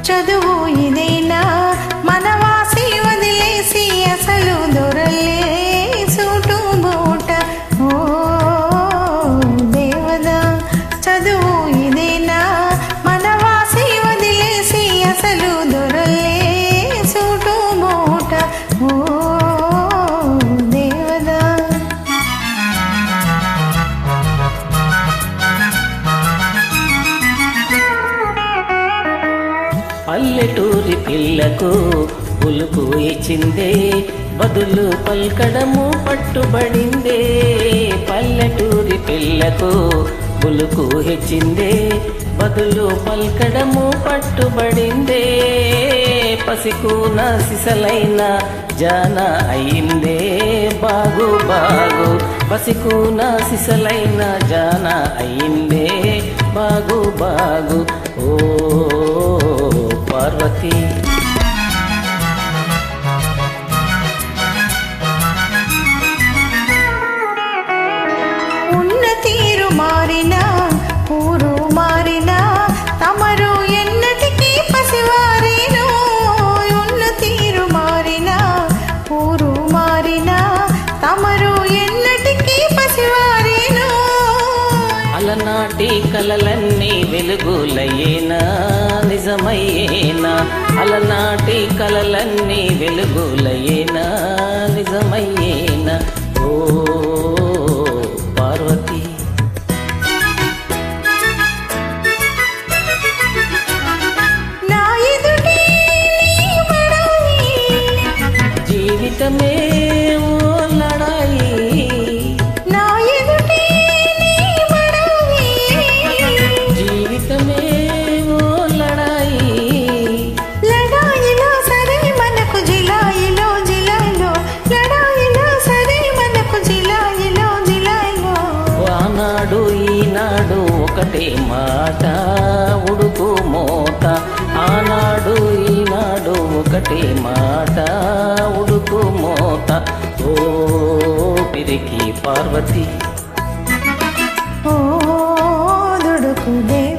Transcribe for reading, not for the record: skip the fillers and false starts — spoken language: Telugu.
చదువు ఇదేనా మనవాసి వదిలేసి అసలు దొరలే సూటు బూట. ఓ దేవదా చదువు ఇదేనా మనవాసి వదిలేసి అసలు దొరలే సూటు బూట. ఓ దేవదా పల్లెటూరి పిల్లకు పులుపు ఇచ్చిందే బదులు పల్కడము పట్టుబడిందే. పల్లెటూరి పిల్లకు పులుకు ఇచ్చిందే బదులు పల్కడము పట్టుబడిందే. పసికూన సిసలైన జాన అయిందే బాగు బాగు. పసికూన సిసలైన జాన అయిందే బాగు బాగు. ఓ పార్వతి ఉన్న తీరు మారినా ఊరు మారినా తమరు ఎన్నటికీ పసివారేను. ఉన్న తీరు మారినా ఊరు మారినా తమరు ఎన్నటికీ పసివారేను. అలనాటి కలలన్నీ వెలుగులయ్యేనా నిజమయ్యేనా. అలనాటి కలలన్నీ వెలుగులయ్యేనా నిజమయ్యేనా. ఓ పార్వతి నా ఎదుటే జీవితమే ఓ లడాయి. నా ఎదుటే జీవితమే ఓ లడాయి. లడాయిలో సరే మనకు జిలాయిలో జిలాయిలో. లడాయిలో సరే మనకు జిలాయిలో జిలాయిలో. ఆనాడు ఈనాడు ఒకటే మాట ఉడుకు మోత. ఆనాడు ఈనాడు ఒకటే మాట ఉడుకు మోత. ఓ పిరికి పార్వతి ఓ దుడుకు దేవి